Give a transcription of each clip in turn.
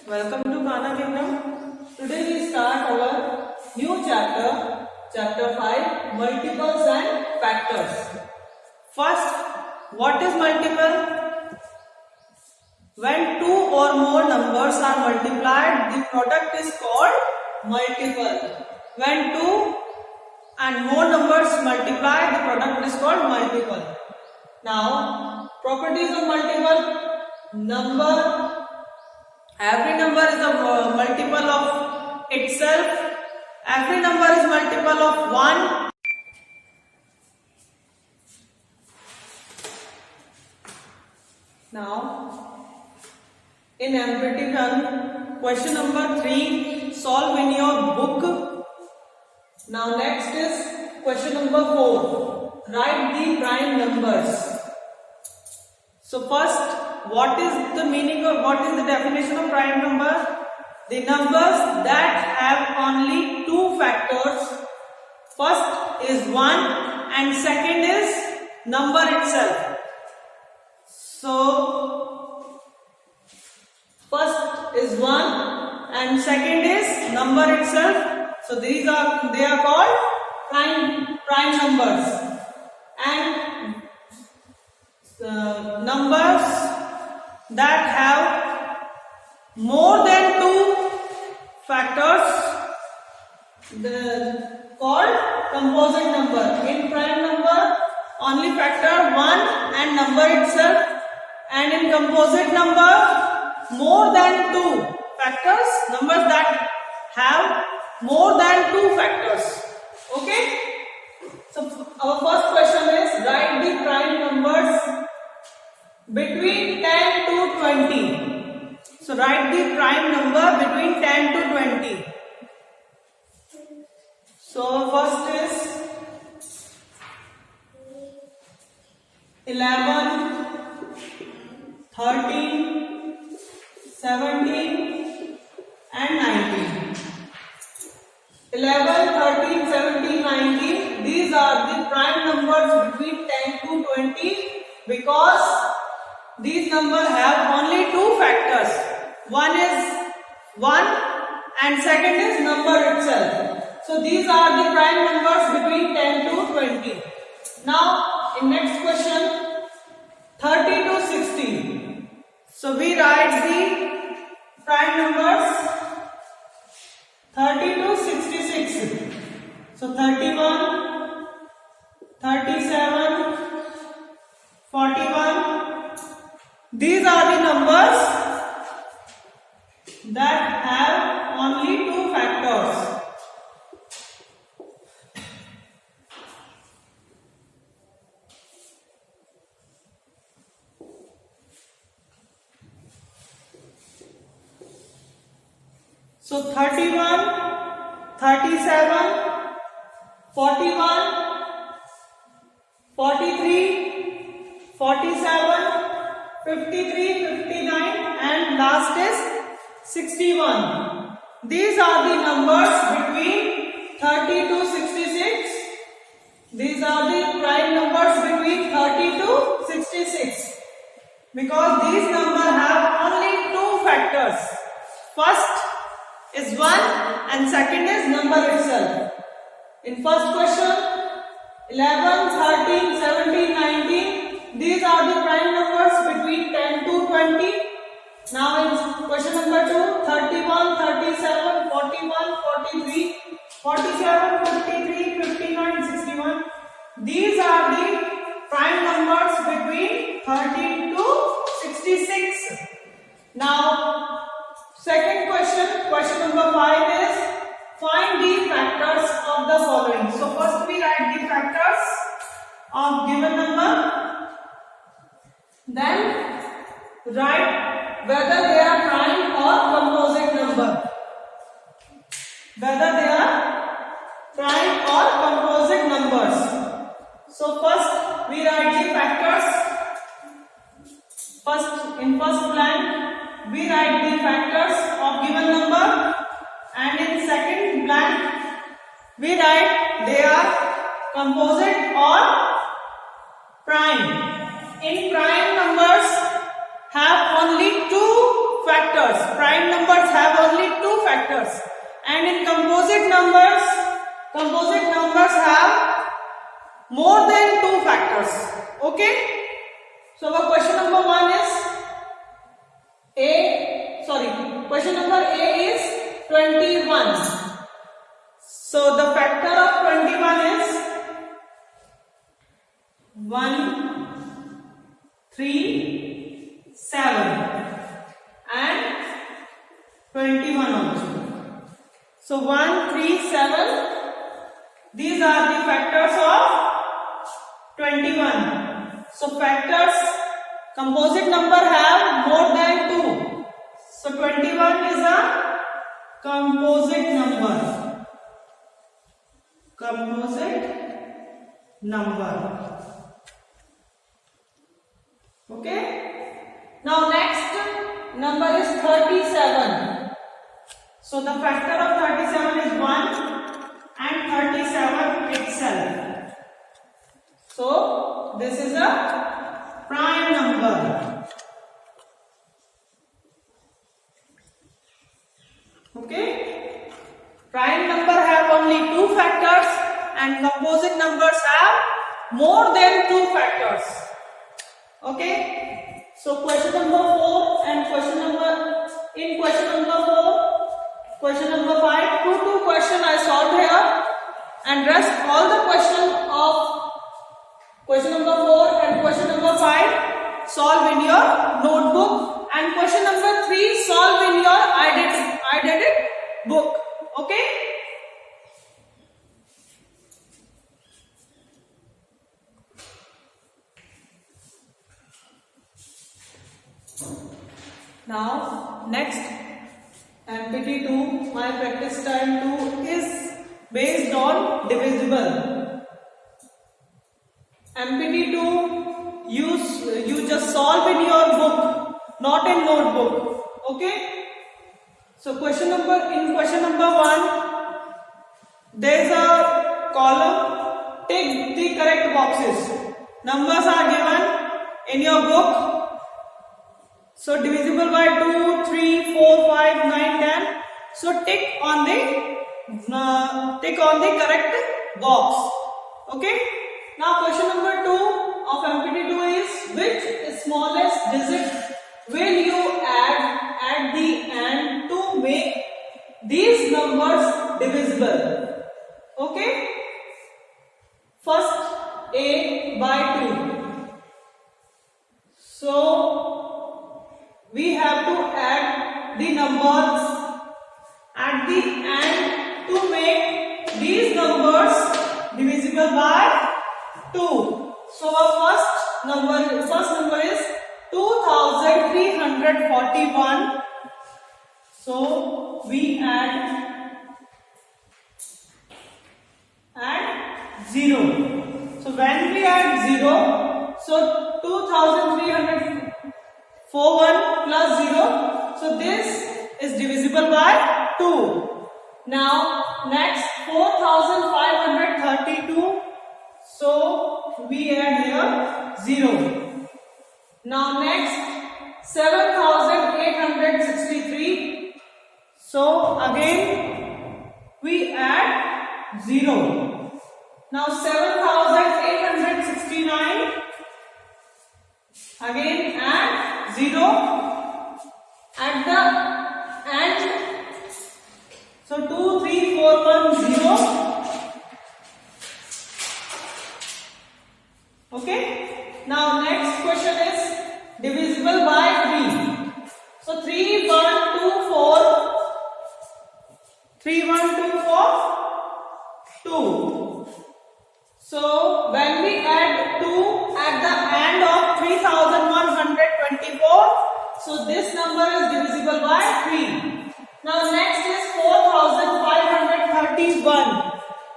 Welcome to Ghana Kingdom. Today we start our new chapter, chapter 5, multiples and factors. First, what is multiple? When two or more numbers are multiplied, the product is called multiple. When two and more numbers multiply, the product is called multiple. Now, properties of multiple. Every number is a multiple of itself. Every number is multiple of 1. Now, in MP1, question number 3, solve in your book. Now, next is question number 4, write the prime numbers. So, first, what is the meaning of, what is the definition of prime number? The numbers that have only two factors. First is 1 and second is number itself. So, first is 1 and second is number itself. So, they are called prime numbers. And numbers that have more than two factors called composite number. In prime number, only factor 1 and number itself, and in composite number, more than two factors, numbers that have more than two factors. Okay? So our first question is, write the prime numbers between 10 to 20. So write the prime number between 10 to 20. So first is 11, 13, 17 and 19. 11, 13, 17, 19. These are the prime numbers between 10 to 20 because these numbers have only two factors. One is 1 and second is number itself. So these are the prime numbers between 10 to 20. Now in next question, 30 to 60. So we write the prime numbers 30 to 66. So 31, 37, 41. These are the numbers that have only two factors. So 31, 37, 41, 43, 47, 53, 59 and last is 61. These are the numbers between 30 to 66. These are the prime numbers between 30 to 66. Because these numbers have only two factors. First is 1 and second is number itself. In first question, 11, 13, 17, 19. These are the prime numbers between 10 to 20. Now in question number 2, 31, 37, 41, 43, 47, 53, 59, 61. These are the prime numbers between 30 to 66. Now second question, question number 5 is, find the factors of the following. So first we write the factors of given number. Then write whether they are prime or composite number. Whether they are prime or composite numbers. So first we write the factors. In first blank we write the factors of given number, and in second blank we write they are composite or prime. In prime numbers have only two factors. factors. Prime numbers have only 2 factors, and in composite numbers have more than 2 factors. Okay. So our question number 1 is question number A is 21. So the factor of 21 is 1, 3, 7 and 21 also. So 1, 3, 7, these are the factors of 21. So factors, composite number have more than 2. So 21 is a composite number. Okay. Now next number is 37. So the factor of 37 is 1 and 37 itself. So this is a prime number. Okay. Prime number have only 2 factors and composite numbers have more than 2 factors. Okay. So question number 4 and question number 5, 2 question I solved here, and rest all the question of question number 4 and question number 5 solve in your notebook, and question number 3 solve in your I did it book. Okay. Now next, MPT 2, my practice time 2 is based on divisible. MPT 2 you just solve in your book, not in notebook. Okay. So question number 1, there is a column, take the correct boxes. Numbers are given in your book. So divisible by 2, 3, 4, 5, 9, 10. So tick on the correct box. Okay. Now question number 2 of MPT 2 is, which smallest digit will you add at the end to make these numbers divisible? Okay. First, A by 2. So we have to add the numbers at the end to make these numbers divisible by 2. So our first number is 2341. So we add 0. So when we add 0, so 2341 plus 0. So this is divisible by 2. Now next 4532. So we add here 0. Now next 7863. So again we add 0. Now 7869. Again add 0 at the end. So 23410. Okay. Now next question is divisible by 3. So 3124 2. So when we add 2 at the end of 3124, so this number is divisible by 3. Now next is 4531.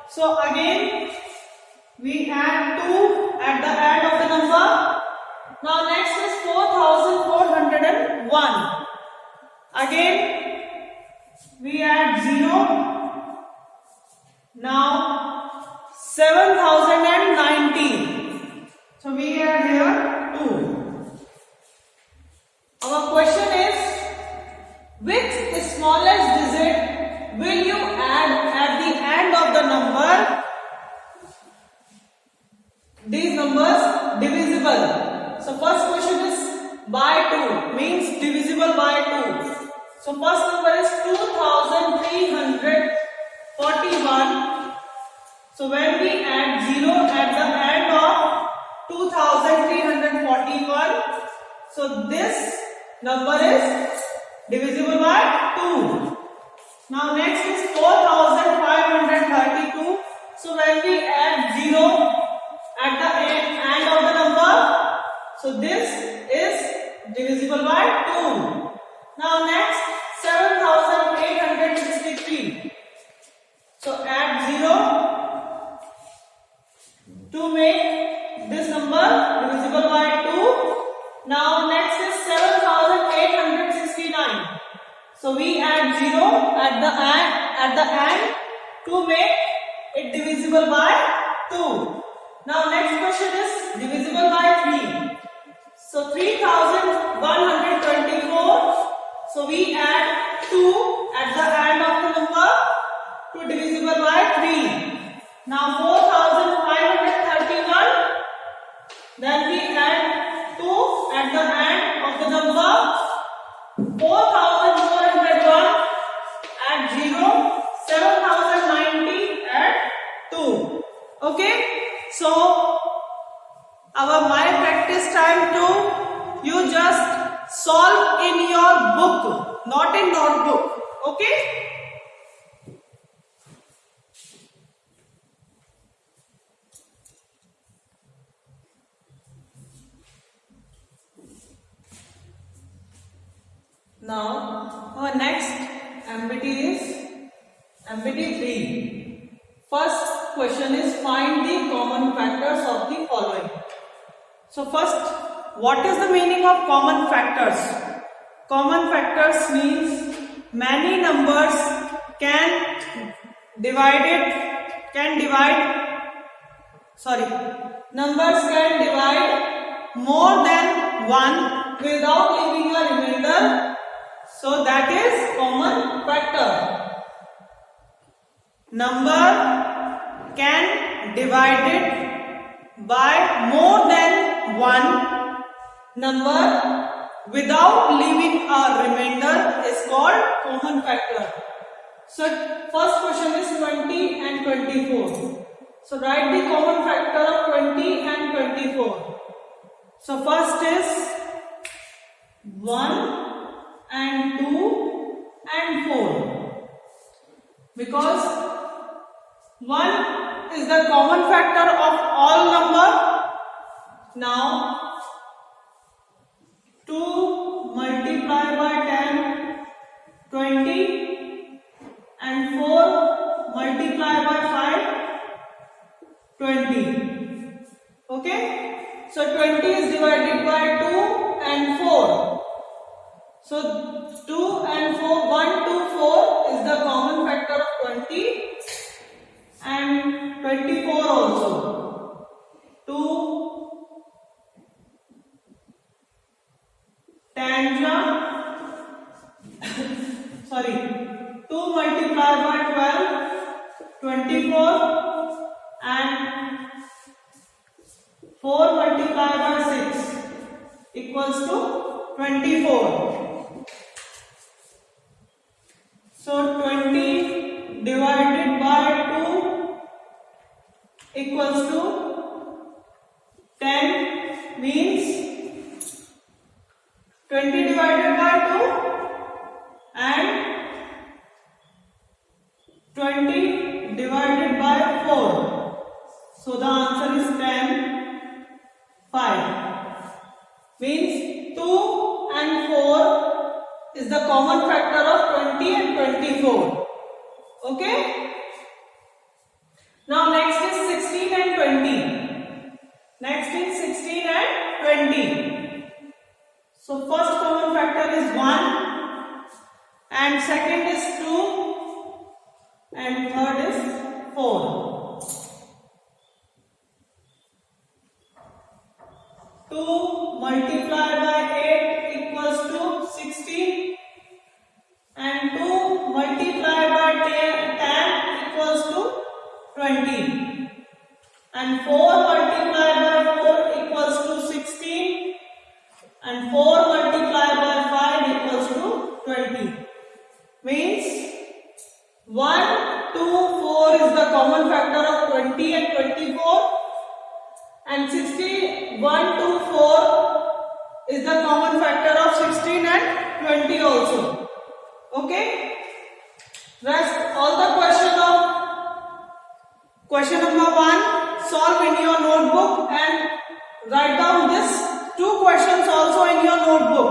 So again we add 2 at the end of the number. Now next is 4401. Again we add 0. Now 7090. So we add here 2. Our question is which smallest digit will you add at the end of the number? These numbers divisible. So first question is by 2, means divisible by 2. So first number is 2341. So when we add 0 at the end of 2341, so this number is divisible by 2. Now next is 4532. So when we add 0 at the end of the number, so this is divisible by 2. Now next 7863. So add 0 to make this number divisible by 2. Now next is 7869. So we add 0 at the end to make it divisible by 2. Now next question is divisible by 3. So 3124. So we add 2 at the end of the number to divisible by 3. Now 4531. Then we add 2 at the end of the number. 4401 at 0. 7090 at 2. Okay. So our my practice time too, you just solve in your book, not in notebook. Okay. Now our next MBT is MBT 3. First question is find the common factors of the following. So first, what is the meaning of common factors? Common factors means many numbers numbers can divide more than 1 without leaving a remainder. So that is common factor. Number can divide it by more than 1 number without leaving a remainder is called common factor. So first question is 20 and 24. So write the common factor of 20 and 24. So first is 1 and 2 and 4. Because 1 is the common factor of all number. Now 2 multiplied by 10, 20, and 4 multiplied by 5, 20. Okay. So 20 is divided by 2 and 4. So 2 and 4, 1 to 4 is the common factor of 20 and 24 also. 2 tangent 2 multiplied by 12, 24, and 4 multiplied by 6 equals to 24. So 20 divided by 2 equals to 10, means 20 divided by 2 and 20 divided by 4. So the answer is 10, 5. Means 2 and 4 is the common factor of 20 and 24. Okay. Now next is 16 and 20. Next is 16 and 20. So first common factor is 1 and second is 2 and third is 4. 2 multiplied by 8 equals to 16. multiplied by 10 equals to 20, and 4 multiplied by 4 equals to 16, and 4 multiplied by 5 equals to 20. Means 1, 2, 4 is the common factor of 20 and 24, and 16, 1, 2, 4 is the common factor of 16 and 20 also. Okay? Rest all the question number 1 solve in your notebook and write down this 2 questions also in your notebook.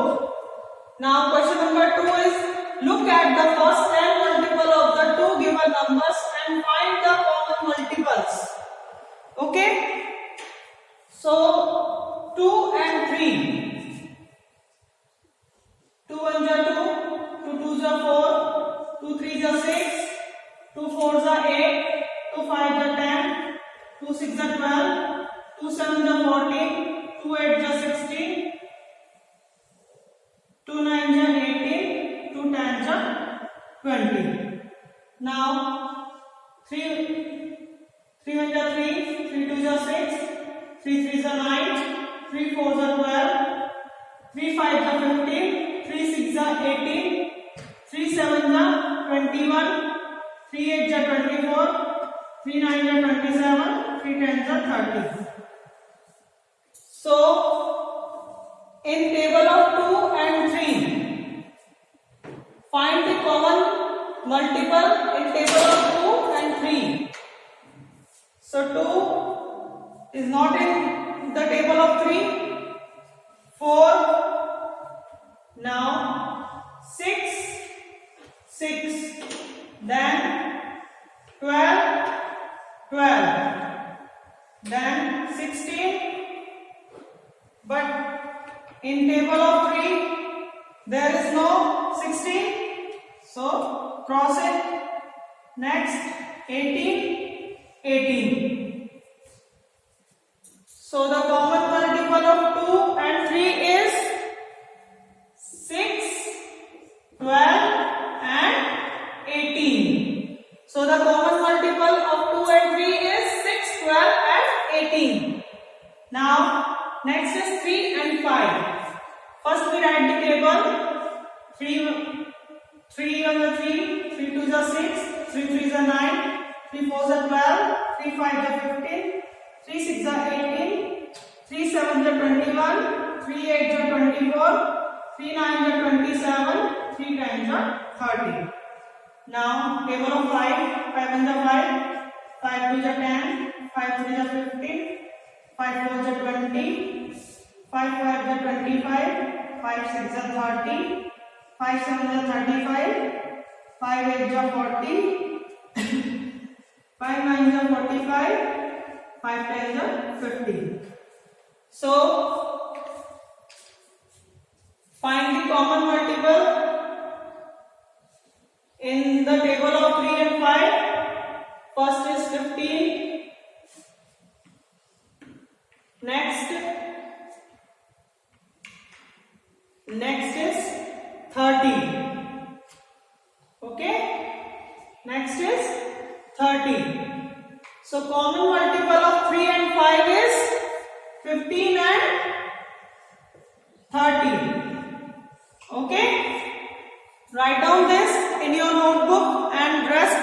Now question number 2 is look at the first 10 multiple of the 2 given numbers and find the common multiples. Okay? So 2 and 3. 2 1 are 2, 2 2 are 4, 2 3 are 6, 2 4 are 8, 2 5 are 10, 2 6 are 12, 2 7 are 14, 2 8 are 16, 2 9 are 18, 2 10 are 20. Now 3 1 are 3, 3 2 are 6, 3 3 are 9, 3 4 are 12, 3 5 are 15, 3 6 are 18, 3 7 are 21, 3 8 are 24, 3 9 are 27, 3 10 are 30. So in table of 2 and 3, find the common multiple in table of 2 and 3. So 2 is not in the table of 3. 4. Now 6, 6. Then 12, 12. Then 16. But in table of 3 there is no 16, so cross it. Next 18, 18. So the common multiple of 2 and 3 is 6, 12 and 18. So the common multiple of 2 and 3 is 6, 12 and 18. Now next is 3 and 5. First we write the table. 3 1 are 3, 3 2 are 6, 3 3 are 9, 3 4 are 12, 3 5 are 15, 3 6 are 18, 3 7 are 21, 3 8 are 24, 3 9 are 27, 3 10 are 30. Now table of 5, 5 1 are 5, 5 2 are 10, 5 3 are 15, 5 4 are 20, 5 5 are 25, 5 6 are 30, 5 7 are 35, 5 8 are 40, 5 9 are 45, 5 10 are 50. So find the common multiple in the table of 3 and 5. First is 15. Next is 30. Okay? Next is 30. So common multiple of 3 and 5 is 15 and 30. Okay? Write down this in your notebook and rest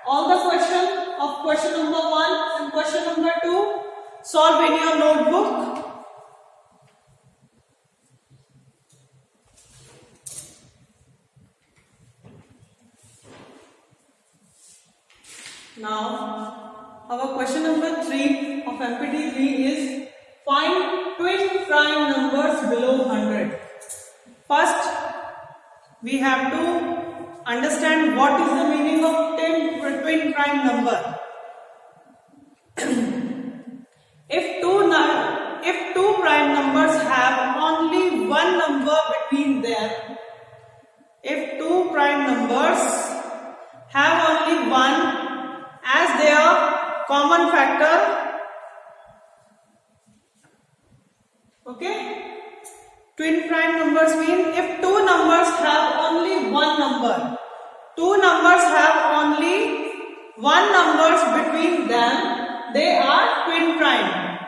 all the question of question number 1 and question number 2 solve in your notebook. Now our question number 3 of MPT 3 is find twin prime numbers below 100. First we have to understand what is the meaning of twin prime number. If two prime numbers have only one number between them, if two prime numbers have only one as their common factor, okay? Twin prime numbers mean if two numbers have only one number two numbers have only one numbers between them, they are twin prime.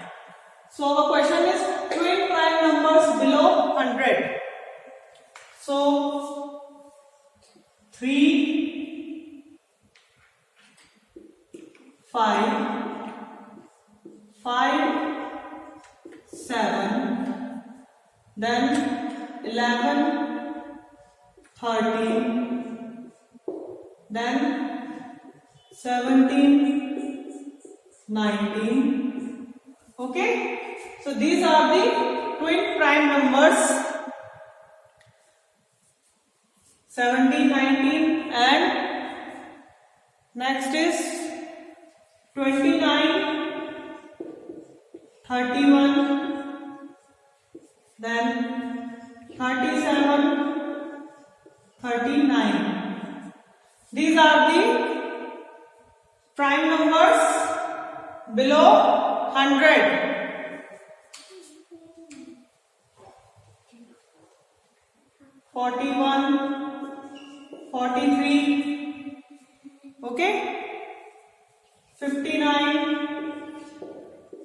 So our question is twin prime numbers below 100. So 3, 5, 7, then 11, 13, then 17, 19. Okay, so these are the twin prime numbers 17, 19, and next is 29, 31, then 37, 39. These are the prime numbers below 100. Forty-one, 43, okay, 59,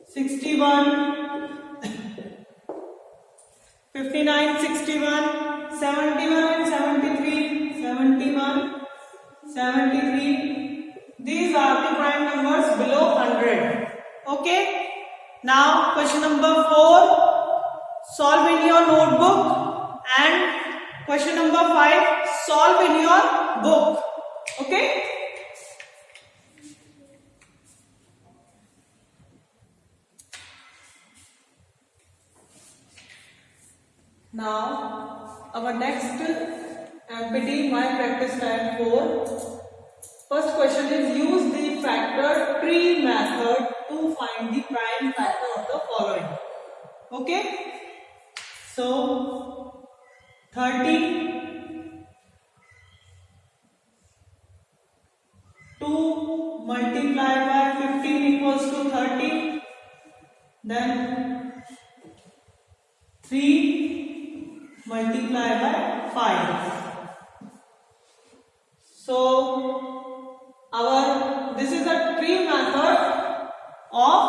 61, 59, 61, 71 and 73, 71, 73. These are the prime numbers below 100. Okay. Now question number 4. Solve in your notebook, and question number 5. Solve in your book. Okay. Now our next MPT My Practice Time 4. First question is use the factor tree method to find the prime factor of the following. Okay. So 30, 2 multiplied by 15 equals to 30. Then 3 multiplied by 5. So this is a tree method of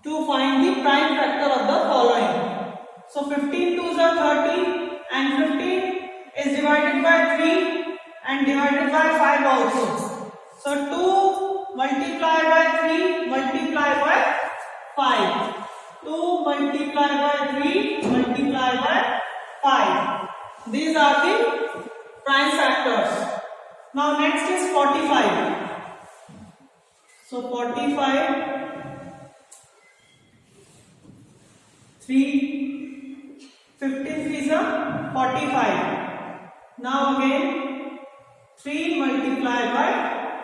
to find the prime factor of the following. So 15 twos are 30, and 15 is divided by 3 and divided by 5 also. So 2 multiplied by 3 multiplied by 5. 2 multiplied by 3 multiplied by 5. These are the prime factors. Now next is 45. So 45, 3, 15 is a 45. Now again 3 multiplied by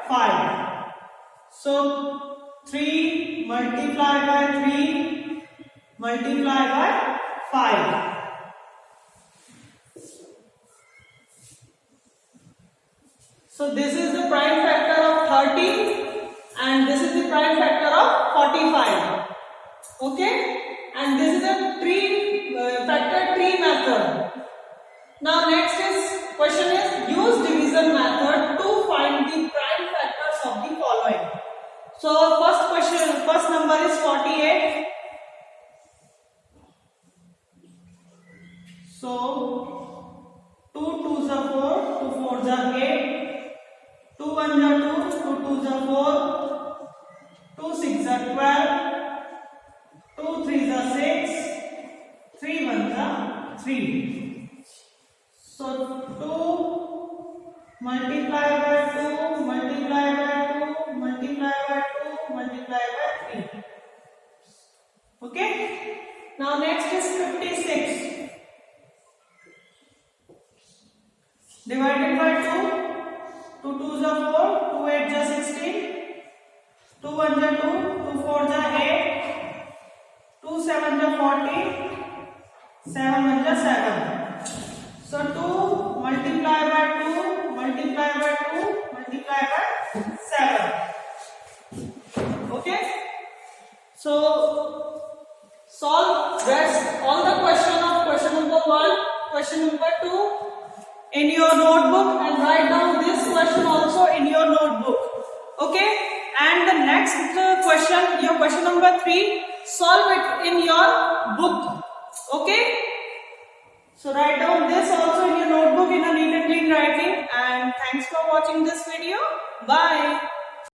5. So 3 multiplied by 3 multiplied by 5. So this is the prime factor of 30 and this is the prime factor of 45. Okay, and this is a factor tree method. Now next is question is use division method to find the prime factors of the following. So first number is 48. So 2 twos are 4, 2 fours are 8, 2 ones are 2, 2 twos are 4, 2 sixes are 12, 2 threes are 6, 3 ones are 3. So 2 multiplied by 2 multiplied by 2 multiplied by 2 multiplied by 3. Okay. Now next is 56. Divided by 2, 2 twos are 4, 2 eights are 16, 2 ones are 2, 2 fours are 8, 2 sevens are 40, 7 ones are 7. So 2 multiplied by 2 multiplied by 2 multiplied by 7. Okay. So solve rest all the question of question number 1, question number 2 in your notebook and write down and the next question, your question number 3, solve it in your book. Okay? So write down this also in your notebook in a neat and clean writing, and thanks for watching this video. Bye.